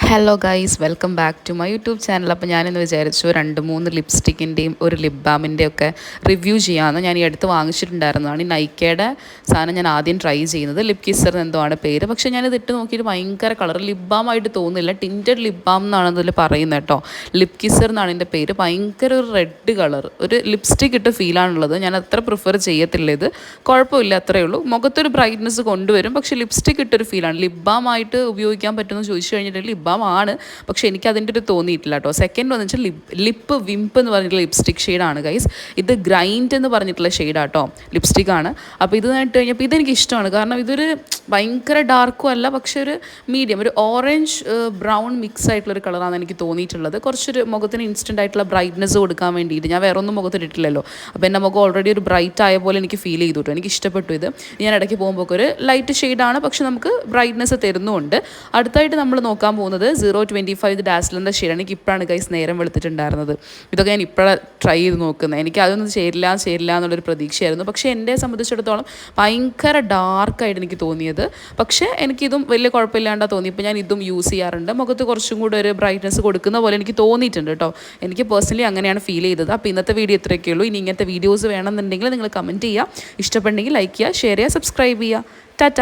Hello guys, welcome back to my YouTube channel. അപ്പോൾ ഞാനിന്ന് വിചാരിച്ചു 2-3 ലിപ്സ്റ്റിക്കിൻ്റെയും ഒരു ലിപ് ബാമിൻ്റെയും ഒക്കെ റിവ്യൂ ചെയ്യാമെന്ന്. ഞാൻ ഈ അടുത്ത് വാങ്ങിച്ചിട്ടുണ്ടായിരുന്നതാണ്. ഈ നൈക്കയുടെ സാധനം ഞാൻ ആദ്യം ട്രൈ ചെയ്യുന്നത്. ലിപ് കിസർ എന്തോ ആണ് പേര്. പക്ഷേ ഞാനിത് ഇട്ട് നോക്കിയിട്ട് ഭയങ്കര കളർ ലിപ് ബാം ആയിട്ട് തോന്നുന്നില്ല. ടിൻറ്റഡ് ലിപ് ബാം എന്നാണ് ഇതിൽ പറയുന്നത് കേട്ടോ. ലിപ് കിസർ എന്നാണ് എൻ്റെ പേര്. ഭയങ്കര ഒരു റെഡ് കളർ, ഒരു ലിപ്സ്റ്റിക് ഇട്ട് ഫീലാണുള്ളത്. ഞാൻ അത്ര പ്രിഫർ ചെയ്യത്തില്ല ഇത്. കുഴപ്പമില്ല, അത്രയേ ഉള്ളൂ. മുഖത്തൊരു ബ്രൈറ്റ്നസ് കൊണ്ടുവരും, പക്ഷേ ലിപ്സ്റ്റിക് ഇട്ടൊരു ഫീലാണ്. ലിപ് ബാം ആയിട്ട് ഉപയോഗിക്കാൻ പറ്റുമെന്ന് ചോദിച്ചു കഴിഞ്ഞിട്ടുണ്ടെങ്കിൽ ലിപ് ബാം ആണ്, പക്ഷേ എനിക്ക് അതിൻ്റെ ഒരു തോന്നിയിട്ടില്ല കേട്ടോ. സെക്കൻഡ് എന്ന് വെച്ചാൽ ലിപ്പ് വിംപ് എന്ന് പറഞ്ഞിട്ടുള്ള ലിപ്സ്റ്റിക് ഷെയ്ഡാണ് ഗൈസ്. ഇത് ഗ്രൈൻഡ് എന്ന് പറഞ്ഞിട്ടുള്ള ഷെയ്ഡാട്ടോ, ലിപ്സ്റ്റിക്കാണ്. അപ്പോൾ ഇത് ഇട്ട് കഴിഞ്ഞപ്പോൾ ഇതെനിക്ക് ഇഷ്ടമാണ്. കാരണം ഇതൊരു ഭയങ്കര ഡാർക്കും അല്ല, പക്ഷെ ഒരു മീഡിയം, ഒരു ഓറഞ്ച് ബ്രൗൺ മിക്സ് ആയിട്ടുള്ളൊരു കളറാണ് എനിക്ക് തോന്നിയിട്ടുള്ളത്. കുറച്ചൊരു മുഖത്തിന് ഇൻസ്റ്റൻ്റ് ആയിട്ടുള്ള ബ്രൈറ്റ്നസ് കൊടുക്കാൻ വേണ്ടിയിട്ട്. ഞാൻ വേറെ ഒന്നും മുഖത്തിട്ടിട്ടില്ലല്ലോ, അപ്പോൾ എൻ്റെ മുഖം ഓൾറെഡി ഒരു ബ്രൈറ്റ് ആയ പോലെ എനിക്ക് ഫീൽ ചെയ്തു കേട്ടോ. എനിക്ക് ഇഷ്ടപ്പെട്ടു ഇത്. ഞാൻ ഇടയ്ക്ക് പോകുമ്പോൾ ഒരു ലൈറ്റ് ഷെയ്ഡാണ്, പക്ഷെ നമുക്ക് ബ്രൈറ്റ്നസ് തരുന്നുമുണ്ട്. അടുത്തായിട്ട് നമ്മൾ നോക്കാൻ പോകുന്നത് 025 ഡാസ്ലറിൻ്റെ ഷെയ്ഡാണ്. എനിക്ക് ഇപ്പോഴാണ് ഗൈസ് നേരം വെളുത്തിട്ടുണ്ടായിരുന്നത്. ഇതൊക്കെ ഞാൻ ഇപ്പോഴാണ് ട്രൈ ചെയ്ത് നോക്കുന്നത്. എനിക്ക് അതൊന്നും ചേരില്ല എന്നുള്ളൊരു പ്രതീക്ഷയായിരുന്നു. പക്ഷേ എന്നെ സംബന്ധിച്ചിടത്തോളം ഭയങ്കര ഡാർക്കായിട്ട് എനിക്ക് തോന്നിയത്. പക്ഷേ എനിക്കിതും വലിയ കുഴപ്പമില്ലാണ്ടാണ് തോന്നി. ഇപ്പോൾ ഞാൻ ഇതും യൂസ് ചെയ്യാറുണ്ട്. മുഖത്ത് കുറച്ചും കൂടെ ഒരു ബ്രൈറ്റ്നസ് കൊടുക്കുന്ന പോലെ എനിക്ക് തോന്നിയിട്ടുണ്ട് കേട്ടോ. എനിക്ക് പേഴ്സണലി അങ്ങനെയാണ് ഫീൽ ചെയ്തത്. അപ്പോൾ ഇന്നത്തെ വീഡിയോ ഇത്രയൊക്കെ ഉള്ളൂ. ഇനി ഇങ്ങനത്തെ വീഡിയോസ് വേണമെന്നുണ്ടെങ്കിൽ നിങ്ങൾ കമൻറ്റ് ചെയ്യുക. ഇഷ്ടപ്പെട്ടെങ്കിൽ ലൈക്ക് ചെയ്യുക, ഷെയർ ചെയ്യുക, സബ്സ്ക്രൈബ് ചെയ്യുക. ടാറ്റ.